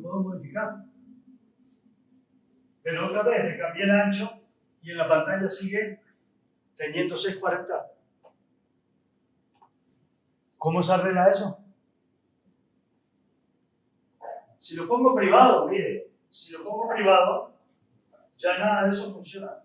puedo modificar. Pero otra vez le cambié el ancho y en la pantalla sigue teniendo 640. ¿Cómo se arregla eso? Si lo pongo privado, mire, si lo pongo privado, ya nada de eso funciona.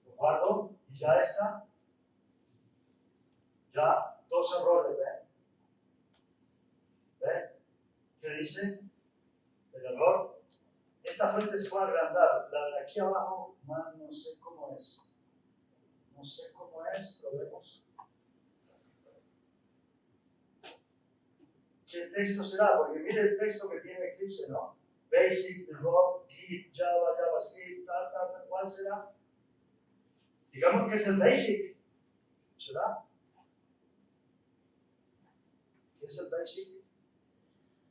Lo guardo y ya está. Ya, 2 errores, ¿ven? ¿Ven? ¿Qué dice? El error. Esta fuente se puede agrandar. La de aquí abajo, man, no sé cómo es. No sé cómo es, probemos. ¿Qué texto será? Porque mire el texto que tiene Eclipse, ¿no? Basic, DevOps, Git, Java, JavaScript, tal. ¿Cuál será? Digamos que es el Basic. ¿Será? ¿Qué es el Basic?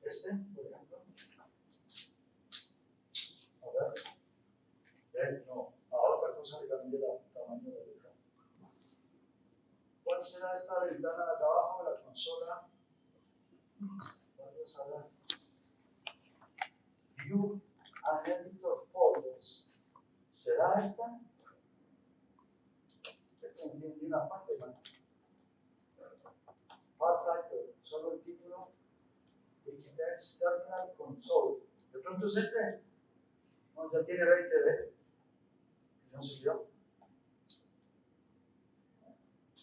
Este, por ejemplo. A ver. No, a otra cosa le cambié el tamaño de la letra. ¿Cuál será esta ventana de acá abajo de la consola? Vamos a ver. View and editor folders. ¿Será esta? Esta no tiene ni una parte, ¿no? Part title, solo el título. Wikitext Terminal Console. ¿De pronto es este? No, ya tiene 20 de. No se vio.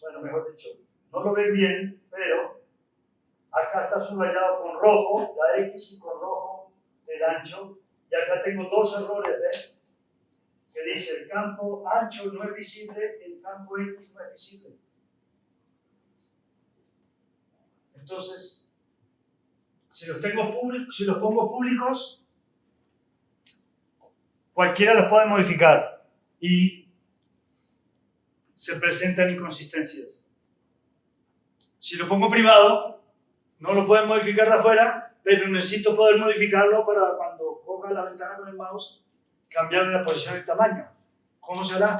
Bueno, mejor dicho, no lo ven bien, pero acá está subrayado con rojo, la X y con rojo el ancho, y acá tengo 2 errores, ¿ves? Que dice el campo ancho no es visible, el campo X no es visible. Entonces, si los pongo públicos, cualquiera los puede modificar y se presentan inconsistencias. Si lo pongo privado, no lo pueden modificar de afuera, pero necesito poder modificarlo para cuando coja la ventana con el mouse, cambiarle la posición y el tamaño. ¿Cómo será?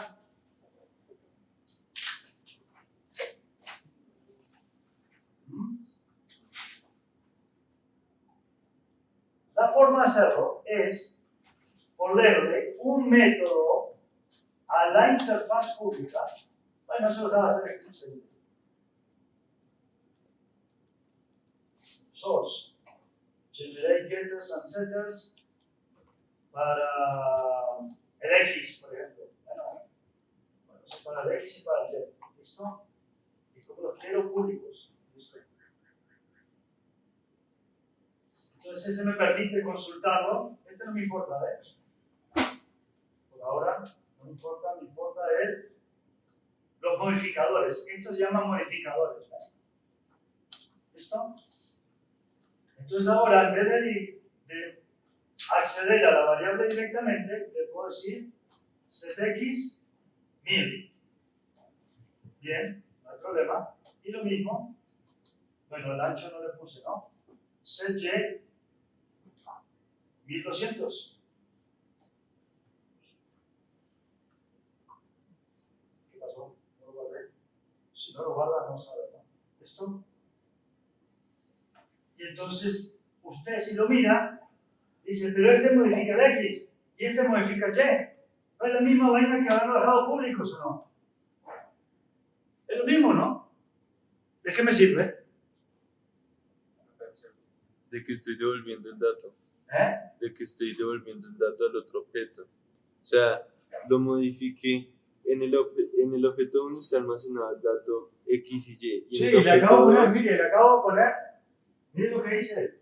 La forma de hacerlo es ponerle un método a la interfaz pública. Bueno, eso lo sabe hacer Eclipse. Source. Generate getters and setters para el X, por ejemplo. Bueno, para el X y para el Y. ¿Listo? Y como los quiero públicos. ¿Listo? Entonces ese me permite consultarlo. Este no me importa, ¿ves? Por ahora no me importa, me importa los modificadores. Estos se llaman modificadores, ¿ves? ¿Listo? Entonces ahora, en vez de acceder a la variable directamente, le puedo decir setx 1000. Bien, no hay problema. Y lo mismo, bueno, el ancho no le puse, ¿no? SetY 1200. ¿Qué pasó? No lo guardé. Si no lo guarda, no sabe, ¿no? ¿Esto? Y entonces, usted si lo mira, dice, pero este modifica el X y este modifica el Y. ¿No es la misma vaina que haberlo dejado públicos o no? Es lo mismo, ¿no? ¿De qué me sirve? De que estoy devolviendo el dato. De que estoy devolviendo el dato al otro objeto. O sea, lo modifiqué. En el objeto 1 está almacenado el dato X y Y. Sí, le acabo de poner, mire, mire lo que dice.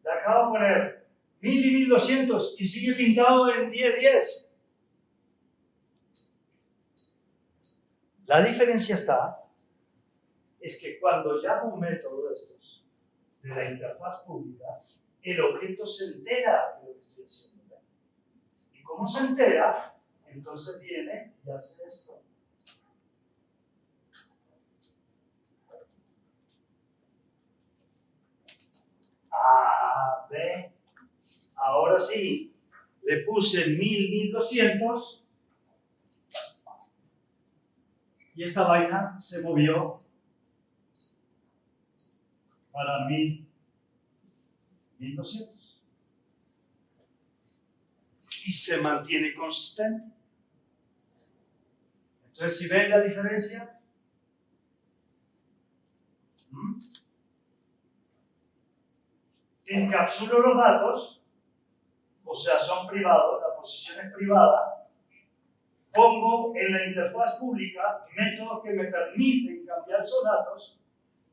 Le acabo de poner 1000 y 1200 y sigue pintado en 1010. La diferencia es que cuando llamo un método de estos, de la interfaz pública, el objeto se entera de lo que estoy haciendo. Y como se entera, entonces viene y hace esto. ahora sí, le puse 1000, 1200 y esta vaina se movió para 1000, 1200 y se mantiene consistente. Entonces, si ven la diferencia, encapsulo los datos, o sea, son privados, la posición es privada, pongo en la interfaz pública métodos que me permiten cambiar esos datos,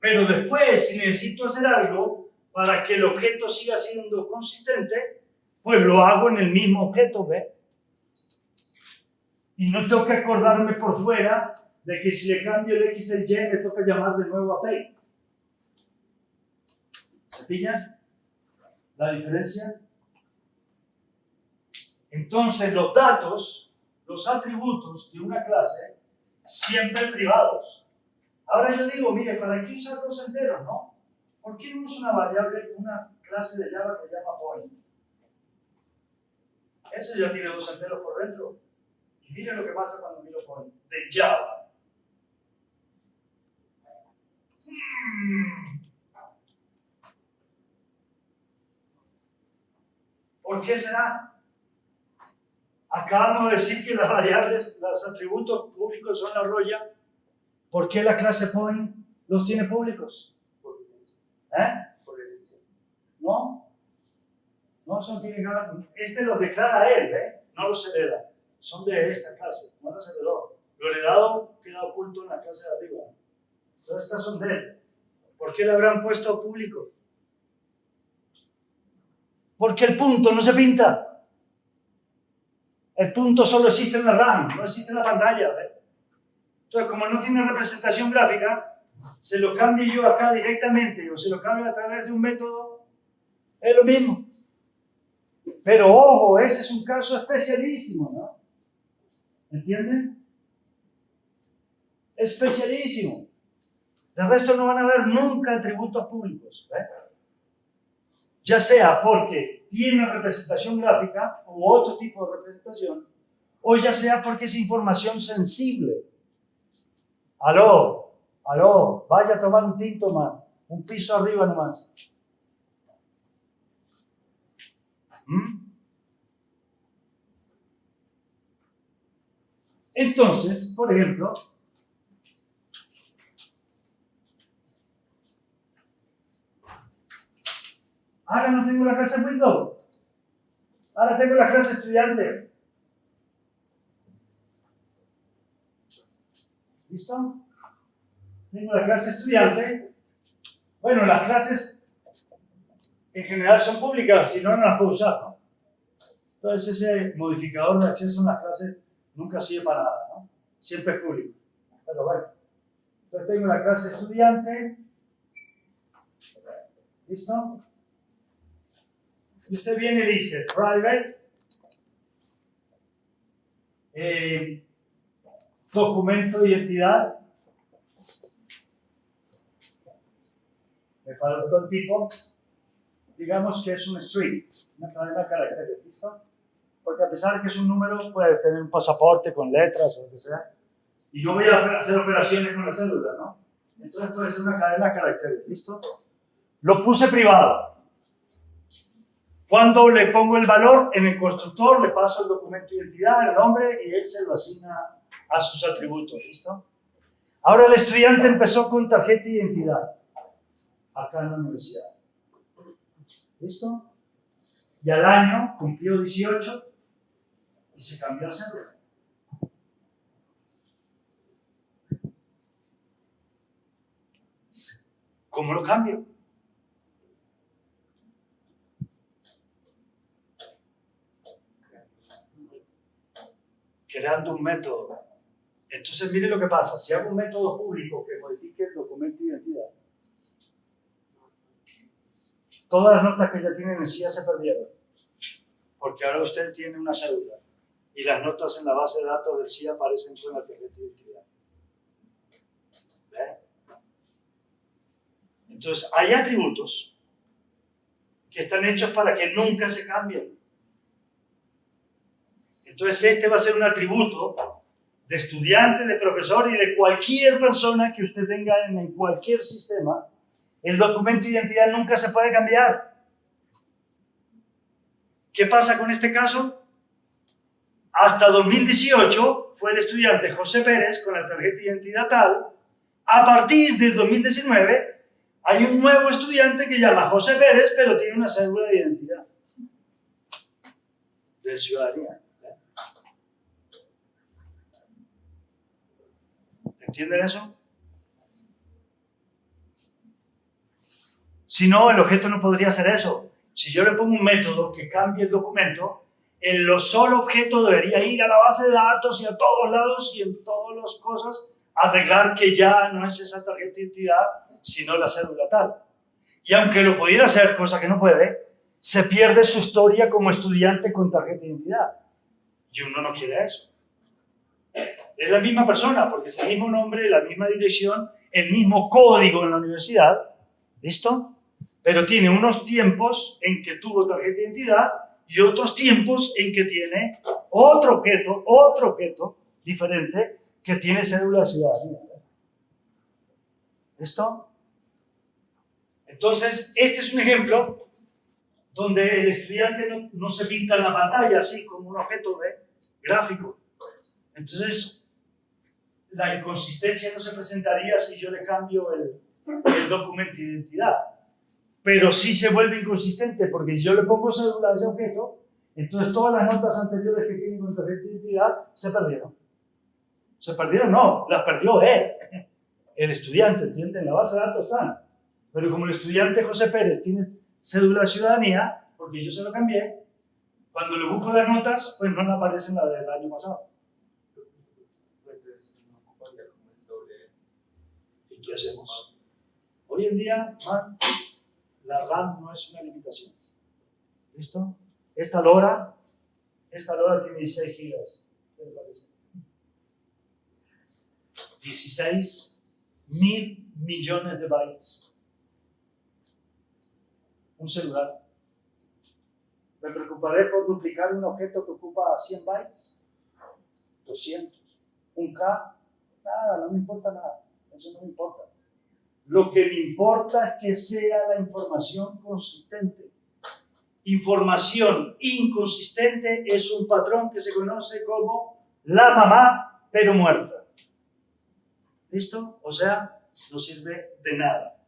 pero después, si necesito hacer algo para que el objeto siga siendo consistente, pues lo hago en el mismo objeto, ¿ve? Y no tengo que acordarme por fuera de que si le cambio el X y Y, me toca llamar de nuevo a Pay. ¿Se pillan la diferencia? Entonces, los datos, los atributos de una clase, siempre privados. Ahora yo digo, mire, ¿para qué usar los enteros, no? ¿Por qué no uso una variable, una clase de Java que llama point? Eso ya tiene dos enteros por dentro. Y miren lo que pasa cuando miro point de Java. ¿Por qué será? Acabamos de decir que las variables, los atributos públicos son la roya. ¿Por qué la clase point los tiene públicos? ¿No? No, eso no tiene nada. Este los declara él, no los hereda. Son de esta clase, no los heredó. Lo heredado queda oculto en la clase de arriba. Todas estas son de él. ¿Por qué le habrán puesto público? Porque el punto no se pinta. El punto solo existe en la RAM, no existe en la pantalla. Entonces, como no tiene representación gráfica, se lo cambio yo acá directamente o se lo cambio a través de un método, es lo mismo. Pero ojo, ese es un caso especialísimo, ¿no? ¿Entienden? Especialísimo. De resto no van a ver nunca atributos públicos. Ya sea porque tiene representación gráfica u otro tipo de representación, o ya sea porque es información sensible. Aló, vaya a tomar un tinto más, un piso arriba nomás. Entonces, por ejemplo, ahora no tengo la clase Windows, ahora tengo la clase estudiante. ¿Listo? Tengo la clase estudiante. Bueno, las clases en general son públicas, si no, no las puedo usar, ¿no? Entonces ese modificador de acceso en las clases nunca sirve para nada, ¿no? Siempre es público. Pero bueno, entonces tengo la clase estudiante. ¿Listo? Y usted viene y dice private documento de identidad. Me faltó el tipo. Digamos que es un string, una cadena de caracteres, ¿listo? Porque a pesar de que es un número, puede tener un pasaporte con letras o lo que sea. Y yo voy a hacer operaciones con la cédula, ¿no? Entonces puede ser una cadena de caracteres, ¿listo? Lo puse privado. Cuando le pongo el valor en el constructor, le paso el documento de identidad, el nombre, y él se lo asigna a sus atributos, ¿listo? Ahora el estudiante empezó con tarjeta de identidad, acá en la universidad. ¿Listo? Y al año cumplió 18 y se cambió a cédula. ¿Cómo lo cambio? Creando un método. Entonces, mire lo que pasa. Si hago un método público que modifique el documento de identidad, todas las notas que ya tienen en CIA se perdieron. Porque ahora usted tiene una cédula. Y las notas en la base de datos del CIA aparecen con la tarjeta de identidad. ¿Ve? Entonces, hay atributos que están hechos para que nunca se cambien. Entonces este va a ser un atributo de estudiante, de profesor y de cualquier persona que usted tenga en cualquier sistema. El documento de identidad nunca se puede cambiar. ¿Qué pasa con este caso? Hasta 2018 fue el estudiante José Pérez con la tarjeta de identidad tal. A partir del 2019 hay un nuevo estudiante que llama José Pérez, pero tiene una cédula de identidad de ciudadanía. ¿Entienden eso? Si no, el objeto no podría hacer eso. Si yo le pongo un método que cambie el documento, el solo objeto debería ir a la base de datos y a todos lados y en todas las cosas arreglar que ya no es esa tarjeta de identidad, sino la cédula tal. Y aunque lo pudiera hacer, cosa que no puede, se pierde su historia como estudiante con tarjeta de identidad. Y uno no quiere eso. Es la misma persona, porque es el mismo nombre, la misma dirección, el mismo código en la universidad. ¿Listo? Pero tiene unos tiempos en que tuvo tarjeta de identidad y otros tiempos en que tiene otro objeto diferente que tiene cédula de ciudadanía. ¿Listo? Entonces, este es un ejemplo donde el estudiante no se pinta en la pantalla así como un objeto gráfico. Entonces, la inconsistencia no se presentaría si yo le cambio el documento de identidad. Pero sí se vuelve inconsistente, porque si yo le pongo cédula a ese objeto, entonces todas las notas anteriores que tiene con tarjeta de identidad se perdieron. Se perdieron, no, las perdió él, el estudiante, ¿entienden? En la base de datos están. Pero como el estudiante José Pérez tiene cédula de ciudadanía, porque yo se lo cambié, cuando le busco las notas, pues no le aparecen las del año pasado. ¿Y qué hacemos? Hoy en día, la RAM no es una limitación. ¿Listo? Esta LoRa tiene 16 gigas. 16.000 millones de bytes. Un celular. ¿Me preocuparé por duplicar un objeto que ocupa 100 bytes? 200. ¿Un K? Nada, no me importa nada. Eso no me importa. Lo que me importa es que sea la información consistente. Información inconsistente es un patrón que se conoce como la mamá, pero muerta. ¿Listo? O sea, no sirve de nada.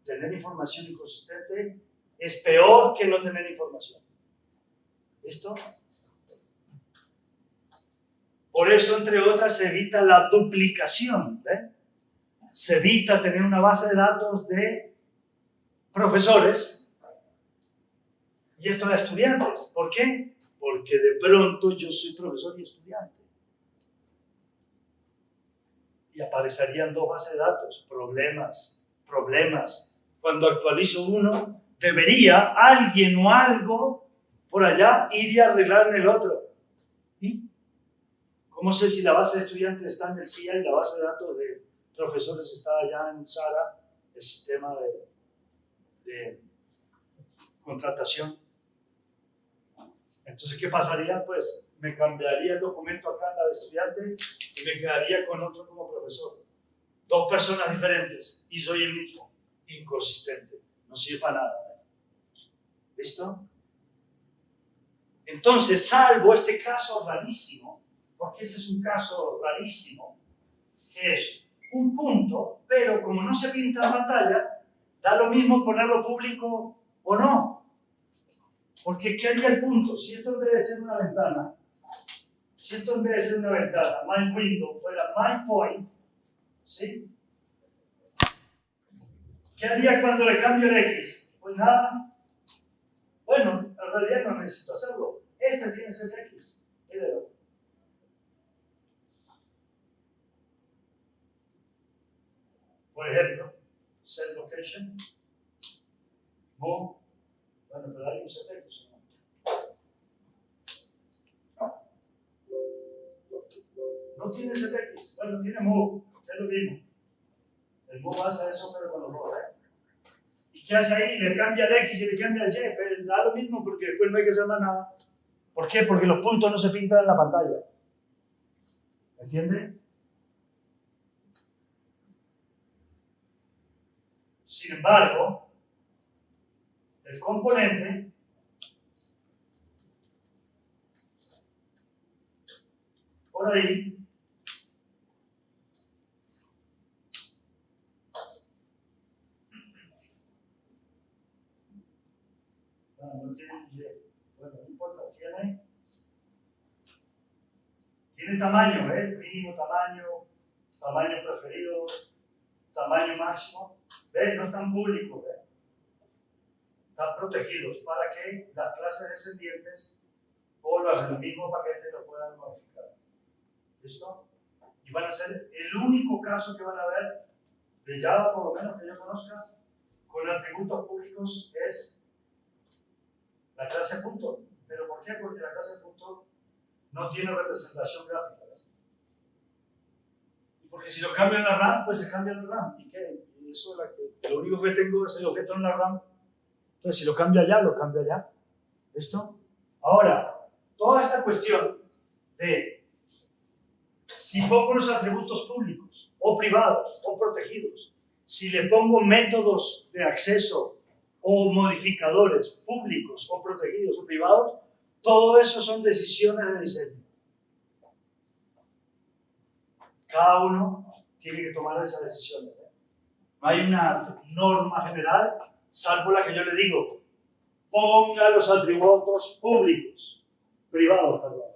Tener información inconsistente es peor que no tener información. ¿Listo? Por eso, entre otras, se evita la duplicación. Se evita tener una base de datos de profesores y esto de estudiantes. ¿Por qué? Porque de pronto yo soy profesor y estudiante. Y aparecerían dos bases de datos, problemas. Cuando actualizo uno, debería alguien o algo por allá ir y arreglar en el otro. ¿Y cómo sé si la base de estudiantes está en el CIA y la base de datos de profesores está allá en SARA, el sistema de contratación? Entonces, ¿qué pasaría? Pues me cambiaría el documento acá en la de estudiante y me quedaría con otro como profesor. Dos personas diferentes y soy el mismo. Inconsistente. No sirve para nada. ¿Listo? Entonces, salvo este caso rarísimo, porque ese es un caso rarísimo, que es un punto, pero como no se pinta en pantalla, da lo mismo ponerlo público o no. Porque ¿qué haría el punto? Si esto en vez de ser una ventana, my window fuera my point, ¿sí? ¿Qué haría cuando le cambio el X? Pues nada. Bueno, en realidad no necesito hacerlo. Este tiene ZX. Míralo. Por ejemplo, set location, move. Bueno, pero hay un ZX. No tiene ZX. Bueno, tiene move. Es lo mismo. El move hace eso, pero con los dos, ¿Y qué hace ahí? Le cambia el X y le cambia el Y. Pero da lo mismo porque después no hay que hacer más nada. ¿Por qué? Porque los puntos no se pintan en la pantalla. ¿Entiende? Sin embargo, el componente por ahí no tiene Y. Bueno, no importa, tiene tamaño, mínimo tamaño, tamaño preferido, tamaño máximo. ¿Ves? No están públicos, ¿ves? Están protegidos para que las clases descendientes o los del mismo paquete lo puedan modificar. ¿Listo? Y van a ser el único caso que van a ver de Java, por lo menos que yo conozca, con atributos públicos es la clase punto. ¿Pero por qué? Porque la clase punto no tiene representación gráfica. ¿Ves? Y porque si lo cambio en la RAM, pues se cambia en la RAM. ¿Y qué? Y eso es lo único que tengo es el objeto en la RAM. Entonces, si lo cambio allá, lo cambio allá. ¿Listo? Ahora, toda esta cuestión de si pongo los atributos públicos o privados o protegidos, si le pongo métodos de acceso o modificadores públicos o protegidos o privados, todo eso son decisiones de diseño. Cada uno tiene que tomar esas decisiones. No hay una norma general, salvo la que yo le digo, ponga los atributos públicos, privados, perdón.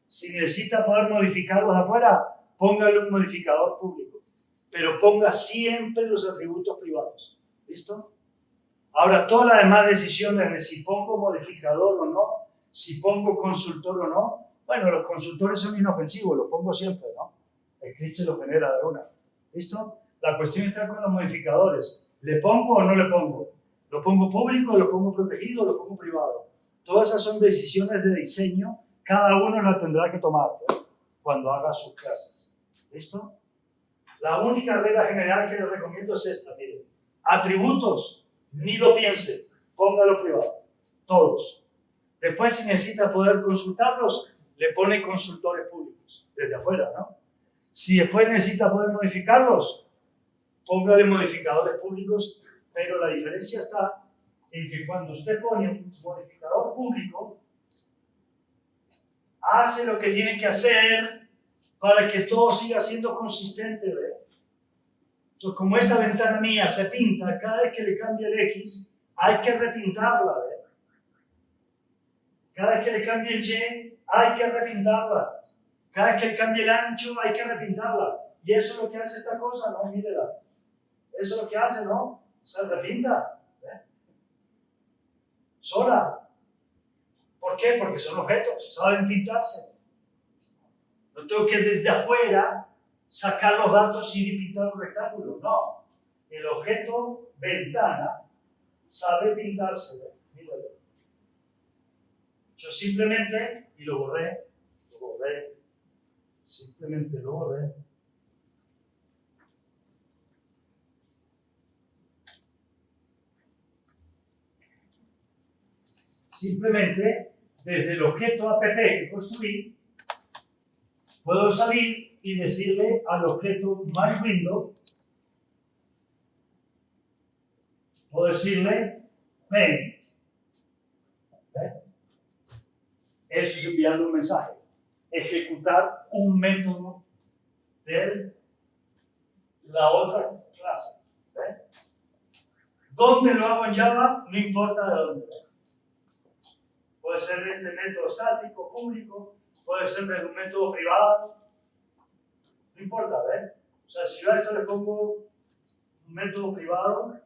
Si necesita poder modificarlos afuera, póngale un modificador público, pero ponga siempre los atributos privados. ¿Listo? Ahora, todas las demás decisiones de si pongo modificador o no, si pongo consultor o no, bueno, los consultores son inofensivos, los pongo siempre, ¿no? Eclipse se lo genera de una. ¿Listo? La cuestión está con los modificadores. ¿Le pongo o no le pongo? ¿Lo pongo público, lo pongo protegido, lo pongo privado? Todas esas son decisiones de diseño. Cada uno la tendrá que tomar, cuando haga sus clases. ¿Listo? La única regla general que les recomiendo es esta, miren. Atributos, ni lo piense, póngalo privado. Todos. Después, si necesita poder consultarlos, le pone consultores públicos, desde afuera, ¿no? Si después necesita poder modificarlos, póngale modificadores públicos, pero la diferencia está en que cuando usted pone un modificador público, hace lo que tiene que hacer para que todo siga siendo consistente, ¿ve? Entonces, como esta ventana mía se pinta cada vez que le cambia el X, hay que repintarla, ¿ve? Cada vez que le cambie el Y, hay que repintarla. Cada vez que le cambie el ancho, hay que repintarla. Y eso es lo que hace esta cosa, ¿no? Mírela. Eso es lo que hace, ¿no? Se repinta, ¿ve? Sola. ¿Por qué? Porque son objetos, saben pintarse. No tengo que desde afuera sacar los datos y pintar un rectángulo. No. El objeto ventana sabe pintarse. Míralo. Yo simplemente, y lo borré, simplemente lo borré. Simplemente, desde el objeto app que construí, puedo salir y decirle al objeto myWindow, puedo decirle main. ¿Okay? Eso es enviando un mensaje. Ejecutar un método de la otra clase. ¿Okay? ¿Dónde lo hago en Java? No importa de dónde. Puede ser de este método estático, público, puede ser de un método privado. No importa, ¿ves? O sea, si yo a esto le pongo un método privado,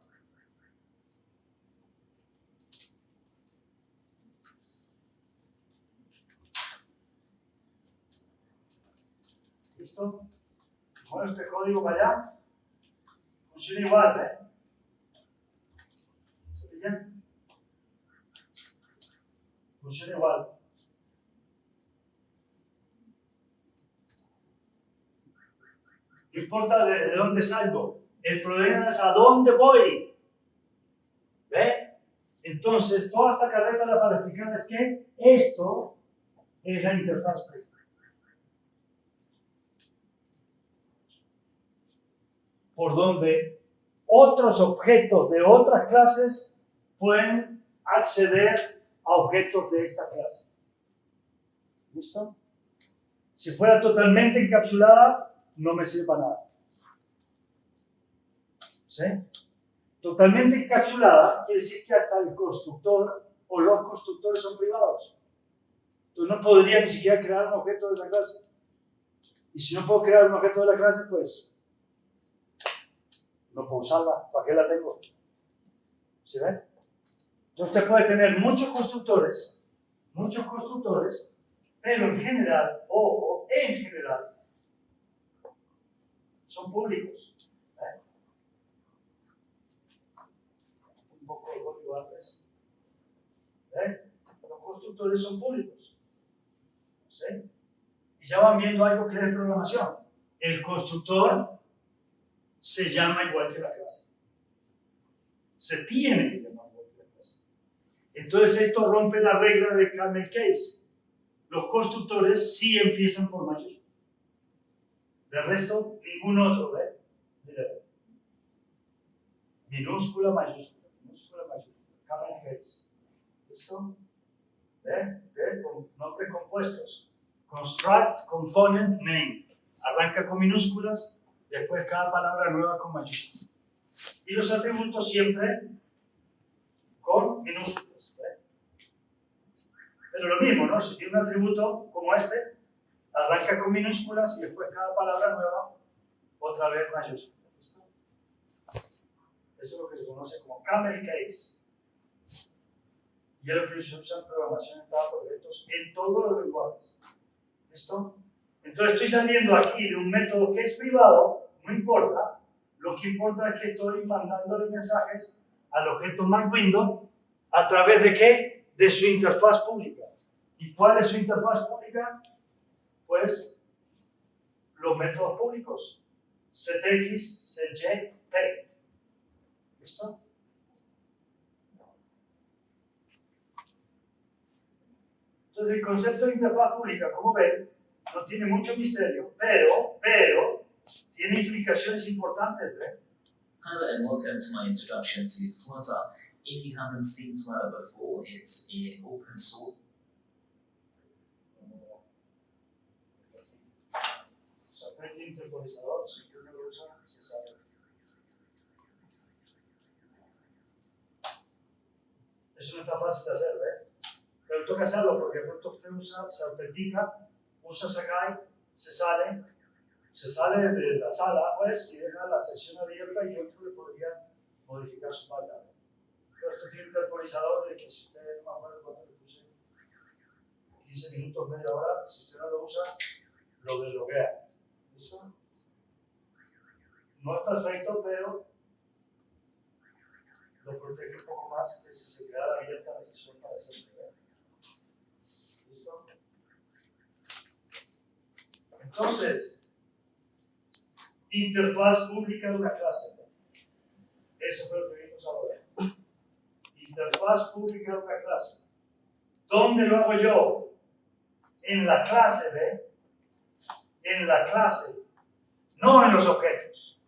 ¿listo? Bueno, este código para allá funciona igual, ¿ves? ¿Se pillan? Funciona igual. No importa desde dónde salgo. El problema es a dónde voy. ¿Ve? Entonces, toda esta carrera para explicarles que esto es la interfaz pública. Por donde otros objetos de otras clases pueden acceder a objetos de esta clase. ¿Listo? Si fuera totalmente encapsulada, no me sirve para nada. ¿Sí? Totalmente encapsulada quiere decir que hasta el constructor o los constructores son privados. Entonces no podría ni siquiera crear un objeto de esa clase. Y si no puedo crear un objeto de la clase, pues no puedo usarla. ¿Para qué la tengo? ¿Sí ven? Entonces usted puede tener muchos constructores, pero en general, ojo, en general, son públicos. Un poco de código antes. Los constructores son públicos. ¿Sí? Y ya van viendo algo que es de programación. El constructor se llama igual que la clase. Se tiene que llamar igual que la clase. Entonces esto rompe la regla de camel case. Los constructores sí empiezan por mayúscula. De resto, ningún otro, ¿ve? Minúscula, mayúscula, camel case. ¿Listo? ¿Ve? Con nombres compuestos. Construct, component, name. Arranca con minúsculas, después cada palabra nueva con mayúsculas. Y los atributos siempre con minúsculas. ¿Ve? Pero lo mismo, ¿no? Si tiene un atributo como este, arranca con minúsculas y después cada palabra nueva, otra vez mayúsculas. ¿Listo? Eso es lo que se conoce como camel case. Y es lo que se usa en programación en cada proyectos en todos los lenguajes. ¿Listo? Entonces estoy saliendo aquí de un método que es privado, no importa. Lo que importa es que estoy mandándole mensajes al objeto MyWindow a través de ¿qué? De su interfaz pública. ¿Y cuál es su interfaz pública? Pues los métodos públicos. setX, setj, take. ¿Listo? Entonces el concepto de interfaz pública, como ven, no tiene mucho misterio, pero tiene implicaciones importantes, ¿ven? Hello and welcome to my introduction to Flutter. If you haven't seen Flutter before, it's an open source. Se aprende interpolizador, si uno lo usa, se sabe. Eso no está fácil de hacer, ¿ven? Pero toca hacerlo porque de pronto usted usa, se autentica, usa Sakai, se sale de la sala, pues, y deja la sección abierta y otro le podría modificar su pantalla. Pero esto tiene un temporizador de que si usted no me acuerdo cuánto le puse, 15 minutos, media hora, si usted no lo usa, lo desloguea. ¿Listo? No es perfecto, pero lo protege un poco más que si se quedara abierta la sección para siempre. ¿Listo? Entonces, interfaz pública de una clase. Eso fue lo que vimos ahora. Interfaz pública de una clase. ¿Dónde lo hago yo? En la clase, ¿ve? En la clase. No en los objetos.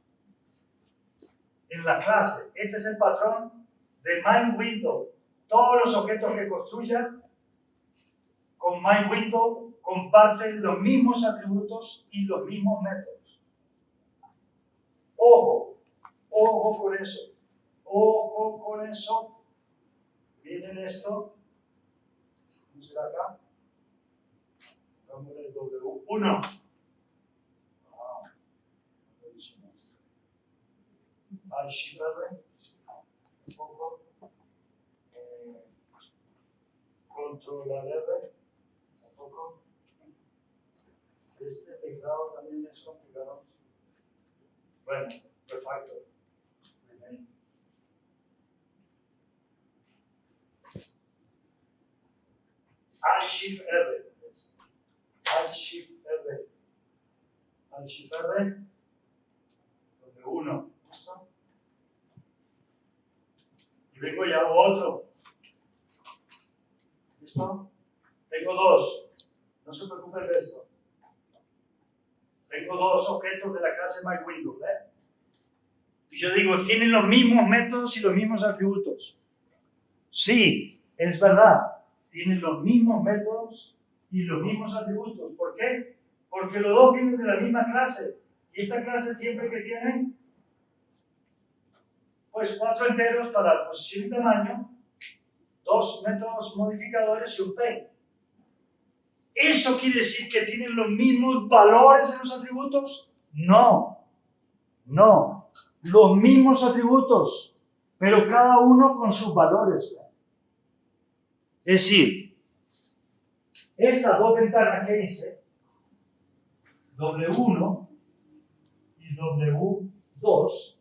En la clase. Este es el patrón de MyWindow. Todos los objetos que construyan con MyWindow comparten los mismos atributos y los mismos métodos. Ojo con eso. Ojo con eso. Miren esto. ¿Cómo será acá? Vamos a ver W1. Shift R. Un poco. Control R. Un poco. Este teclado también es complicado. Bueno, refactor. Shift R. Shift R. Shift R. W1. ¿Listo? Y vengo ya a otro. ¿Listo? Tengo dos. No se preocupen de esto. Tengo dos objetos de la clase MyWindows, ¿eh? Y yo digo, tienen los mismos métodos y los mismos atributos. Sí, es verdad. Tienen los mismos métodos y los mismos atributos. ¿Por qué? Porque los dos vienen de la misma clase. Y esta clase siempre que tiene, pues 4 enteros para posición y tamaño, 2 métodos modificadores y un paint. ¿Eso quiere decir que tienen los mismos valores en los atributos? No, no. Los mismos atributos, pero cada uno con sus valores. Es decir, estas dos ventanas que hice, W1 y W2,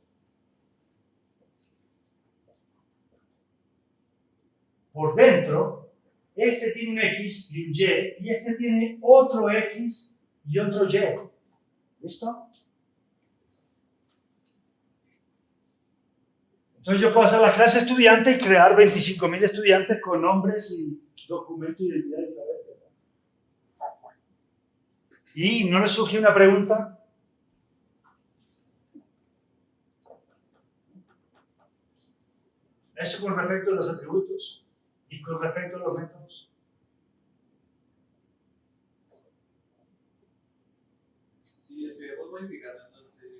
por dentro, este tiene un X y un Y, y este tiene otro X y otro Y. ¿Listo? Entonces yo puedo hacer la clase estudiante y crear 25.000 estudiantes con nombres y documento y identidad diferentes. ¿Y no les surge una pregunta? Eso con respecto a los atributos. ¿Y con respecto a los métodos? Si estuviéramos modificando, entonces,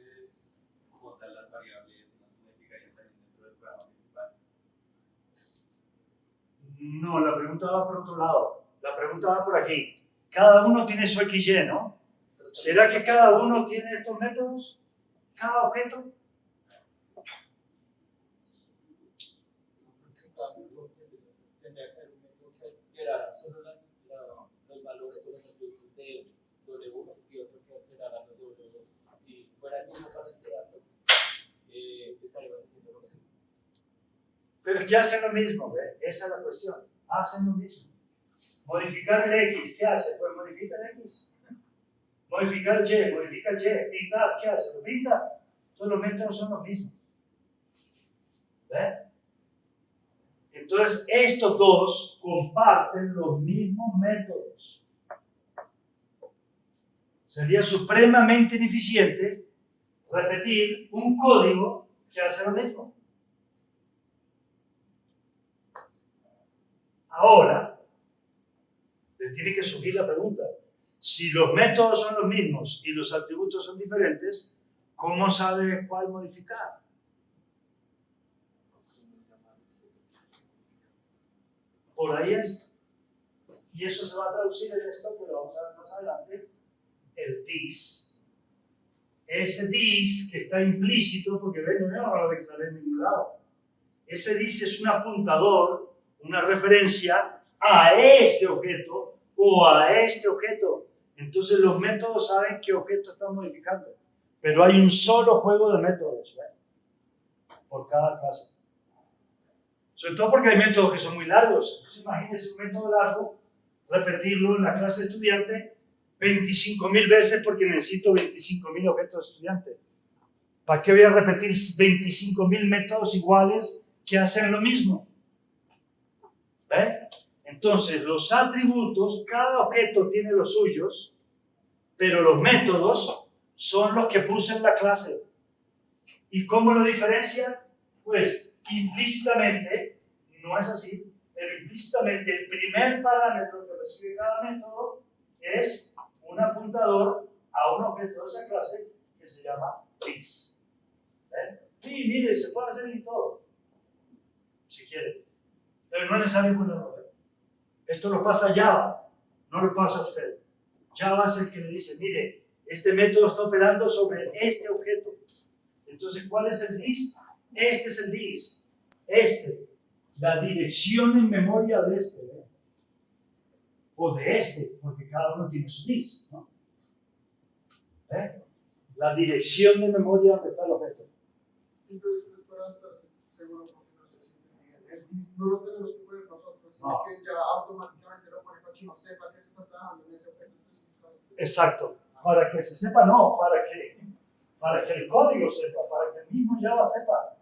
como tal, las variables no se modificarían también dentro del programa principal. No, la pregunta va por otro lado. La pregunta va por aquí. Cada uno tiene su XY, ¿no? ¿Será que cada uno tiene estos métodos? ¿Cada objeto? Tendría que haber un método que alterara solo los valores o los atributos de W1 y otro que alterara los W2. Si fuera el mismo para alterarlos, estaríamos haciendo lo mismo. Pero es que hacen lo mismo, ¿ve? Esa es la cuestión. Hacen lo mismo. Modificar el X, ¿qué hace? Pues modifica el X. Modificar el Y, modifica el Y. Pintar, ¿qué hace? Lo pinta. Todos los métodos son los mismos. ¿Ve? Entonces, estos dos comparten los mismos métodos. Sería supremamente ineficiente repetir un código que hace lo mismo. Ahora, le tiene que surgir la pregunta. Si los métodos son los mismos y los atributos son diferentes, ¿cómo sabe cuál modificar? Por ahí es. Y eso se va a traducir en esto que lo vamos a ver más adelante, el this. Ese this que está implícito, porque ven, no lo declaré en ningún lado. Ese this es un apuntador, una referencia a este objeto o a este objeto. Entonces los métodos saben qué objeto están modificando. Pero hay un solo juego de métodos, ¿ven? Por cada clase. Sobre todo porque hay métodos que son muy largos. Entonces imagínense un método largo, repetirlo en la clase de estudiante 25.000 veces porque necesito 25.000 objetos de estudiante. ¿Para qué voy a repetir 25.000 métodos iguales que hacen lo mismo? ¿Ve? Entonces, los atributos, cada objeto tiene los suyos, pero los métodos son los que puse en la clase. ¿Y cómo lo diferencian? Pues implícitamente, no es así, pero implícitamente el primer parámetro que recibe cada método es un apuntador a un objeto de esa clase que se llama this. ¿Eh? Sí, mire, se puede hacer en todo, si quiere, pero no es necesario ponerlo. Esto lo pasa Java, no lo pasa a usted. Java es el que le dice, mire, este método está operando sobre este objeto. Entonces, ¿cuál es el this? Este es el this. Este. La dirección en memoria de este. ¿eh? O de este, porque cada uno tiene su this, ¿no? ¿Eh? La dirección de memoria donde está el objeto. Entonces, para estar seguro, porque no sé si el dis no lo tenemos que poner nosotros, sino No. que ya automáticamente lo pone para que uno sepa que se está trabajando en ese objeto específico. Exacto. Para que se sepa, no, para que el código sepa, para que el mismo Java sepa.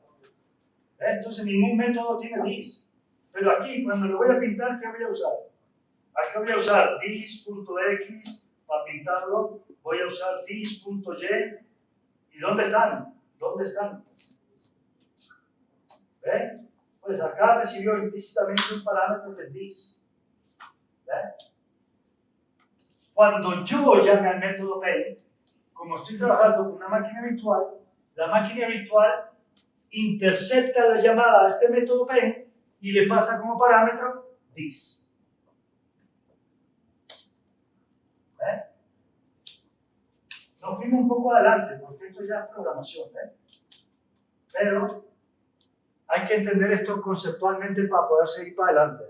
Entonces ningún método tiene this. Pero aquí, cuando lo voy a pintar, ¿qué voy a usar? Aquí voy a usar dis.x para pintarlo, voy a usar dis.y. ¿Y dónde están? ¿Dónde están? ¿Ve? Pues acá recibió implícitamente un parámetro de dis. ¿Ve? Cuando yo llame al método P, como estoy trabajando con una máquina virtual, la máquina virtual intercepta la llamada a este método P y le pasa como parámetro dis. ¿Eh? Nos fuimos un poco adelante porque esto ya es programación, pero hay que entender esto conceptualmente para poder seguir para adelante.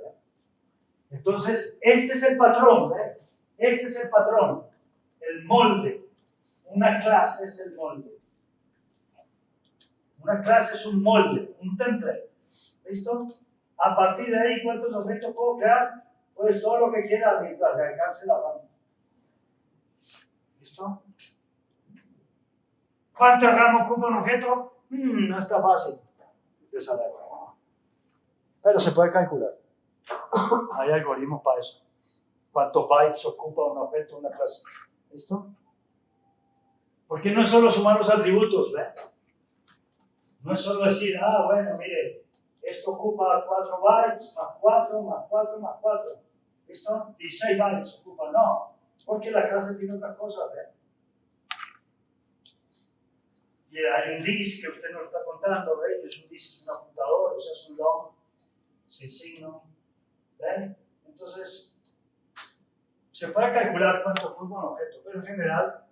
Entonces, este es el patrón, este es el patrón, el molde. Una clase es el molde. Una clase es un molde, un template. ¿Listo? A partir de ahí, ¿cuántos objetos puedo crear? Pues todo lo que quiera mientras le alcance la mano. ¿Listo? ¿Cuánto RAM ocupa un objeto? No está fácil de saber. Pero se puede calcular. Hay algoritmos para eso. ¿Cuántos bytes ocupa un objeto, una clase? ¿Listo? Porque no es solo sumar los atributos, ¿ve? No es solo decir, bueno, mire, esto ocupa 4 bytes, más 4, más 4, más 4. ¿Listo? 16 bytes ocupa, no. Porque la clase tiene otras cosas, ¿ve? Y hay un dis que usted nos está contando, ¿ve? Es un dis, es un apuntador, o sea, es un long, sin signo, ¿ve? Entonces, se puede calcular cuánto ocupa un objeto, pero en general,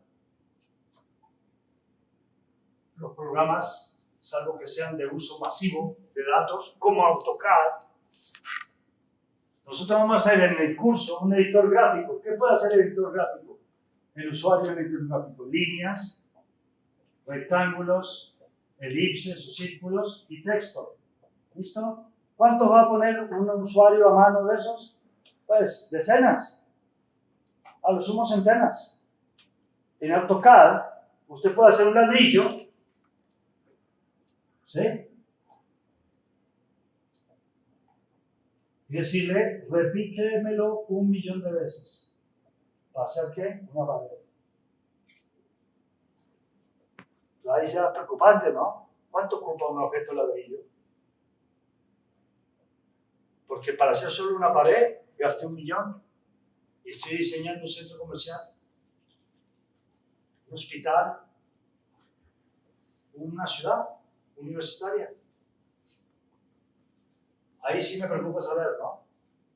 los programas, salvo que sean de uso masivo de datos, como AutoCAD, nosotros vamos a hacer en el curso un editor gráfico. ¿Qué puede hacer el editor gráfico? El usuario del editor gráfico, líneas, rectángulos, elipses o círculos y texto. ¿Listo? ¿Cuánto va a poner un usuario a mano de esos? Pues decenas, a lo sumo centenas. En AutoCAD, usted puede hacer un ladrillo, ¿sí? Y decirle, repíquemelo 1.000.000 de veces. ¿Para hacer qué? Una pared. Ahí ya es preocupante, ¿no? ¿Cuánto ocupa un objeto ladrillo? Porque para hacer solo una pared, gasté 1.000.000. Y estoy diseñando un centro comercial, un hospital, una ciudad universitaria. Ahí sí me preocupa saber, ¿no?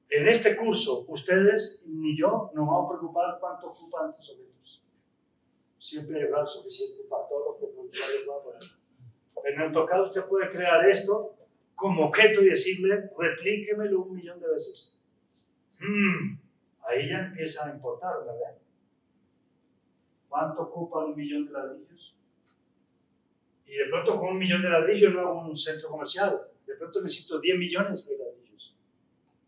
En este curso, ustedes ni yo nos vamos a preocupar cuánto ocupan estos objetos. Siempre hay RAM suficiente para todo lo que el usuario pueda poner. En AutoCAD usted puede crear esto como objeto y decirle, replíquemelo 1.000.000 de veces. Ahí ya empieza a importar, ¿verdad? ¿Cuánto ocupa 1.000.000 de ladrillos? Y de pronto con 1.000.000 de ladrillos no hago un centro comercial. De pronto necesito 10 millones de ladrillos.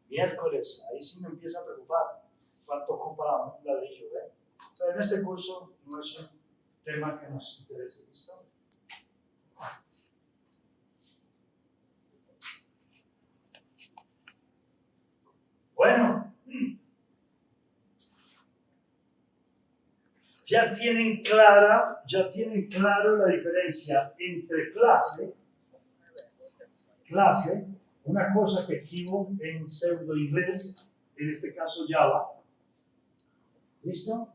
Miércoles, ahí sí me empieza a preocupar. ¿Cuánto ocupa un ladrillo? ¿Ve? Pero en este curso no es un tema que nos interese. ¿Listo? Bueno, ya tienen claro la diferencia entre clase, una cosa que escribo en pseudo inglés, en este caso Java, ¿listo?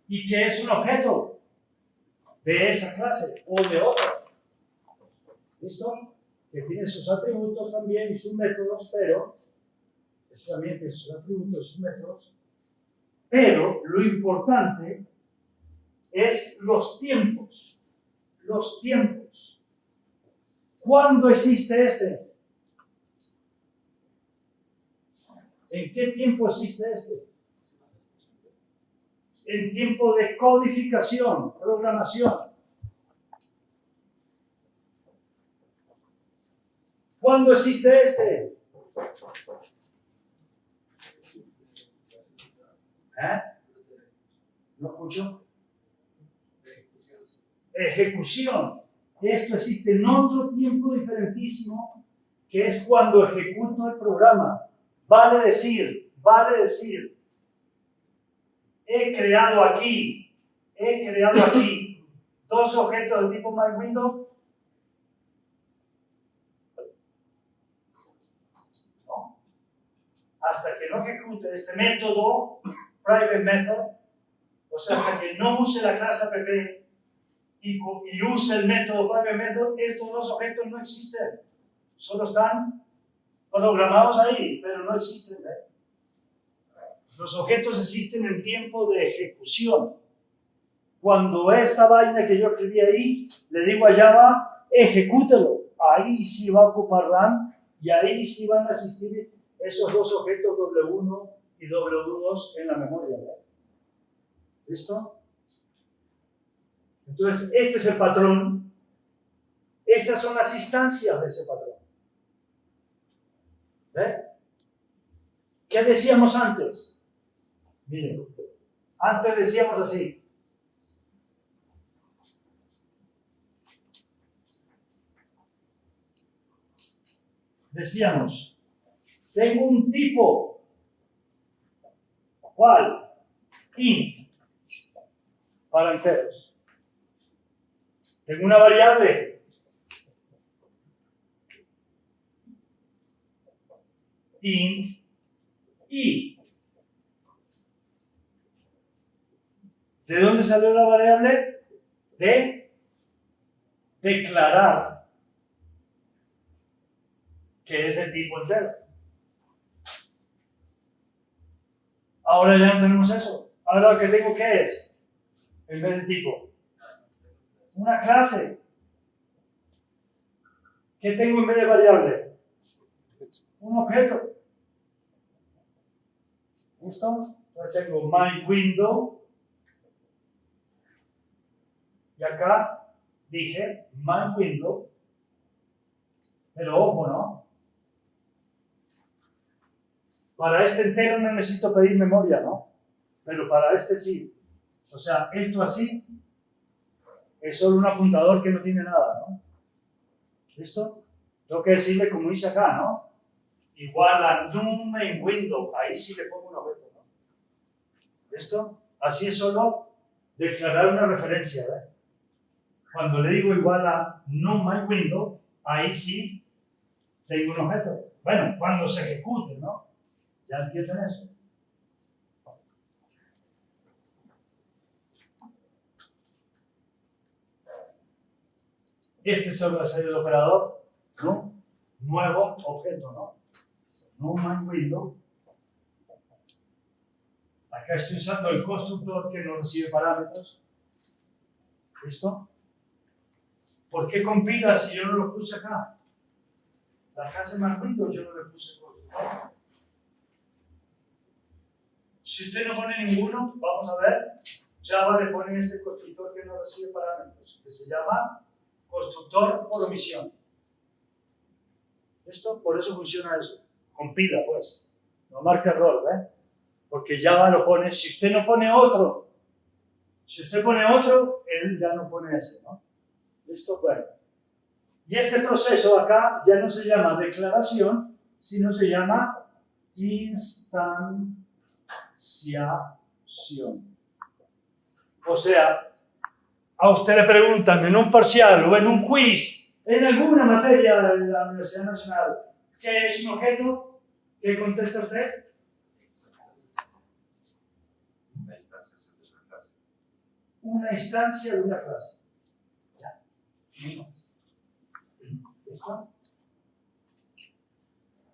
Y que es un objeto de esa clase o de otra, ¿listo? Que tiene sus atributos también y sus métodos, pero también tiene sus atributos y sus métodos. Pero lo importante es los tiempos. Los tiempos. ¿Cuándo existe este? ¿En qué tiempo existe este? En tiempo de codificación, programación. ¿Cuándo existe este? ¿No escucho? Ejecución. Esto existe en otro tiempo diferentísimo, que es cuando ejecuto el programa. Vale decir, he creado aquí dos objetos de tipo MyWindow. No. Hasta que no ejecute este método, private method, o sea, hasta que no use la clase app y use el método private method, estos dos objetos no existen. Solo están programados ahí, pero no existen. Los objetos existen en tiempo de ejecución. Cuando esta vaina que yo escribí ahí, le digo a Java, ejecútelo. Ahí sí va a ocupar RAM y ahí sí van a existir esos dos objetos W1 y W2 en la memoria. ¿Listo? Entonces, este es el patrón. Estas son las instancias de ese patrón. ¿Ve? ¿Qué decíamos antes? Miren, antes decíamos así. Decíamos, tengo un tipo, ¿cuál? Int, para enteros. Tengo una variable, int, y. ¿De dónde salió la variable? De declarar que es de tipo entero. Ahora ya no tenemos eso. Ahora lo que tengo, ¿qué es? En vez de tipo. Una clase. ¿Qué tengo en vez de variable? Un objeto. ¿Listo? Entonces tengo MyWindow. Y acá dije MyWindow. Pero ojo, ¿no? Para este entero no necesito pedir memoria, ¿no? Pero para este sí. O sea, esto así es solo un apuntador que no tiene nada, ¿no? ¿Listo? Tengo que decirle como dice acá, ¿no? Igual a num en window. Ahí sí le pongo un objeto, ¿no? ¿Listo? Así es solo declarar una referencia, ¿eh? Cuando le digo igual a num my window, ahí sí tengo un objeto. Bueno, cuando se ejecute, ¿no? ¿Ya entienden eso? Este solo es el operador, ¿no? Nuevo objeto, ¿no? No MyWindow. Acá estoy usando el constructor que no recibe parámetros. ¿Listo? ¿Por qué compila si yo no lo puse acá? La clase MyWindow yo no le puse constructor. Si usted no pone ninguno, vamos a ver, Java le pone este constructor que no recibe parámetros, que se llama constructor por omisión. ¿Listo? Por eso funciona eso. Compila, pues. No marca error, ¿eh? Porque Java lo pone, si usted no pone otro, él ya no pone ese, ¿no? ¿Listo? Bueno. Y este proceso acá ya no se llama declaración, sino se llama instanciación. O sea, a usted le preguntan en un parcial o en un quiz, en alguna materia de la Universidad Nacional, ¿qué es un objeto? ¿Qué contesta usted? Una instancia de una clase. Una instancia de una clase. ¿Ya? No más. ¿Listo?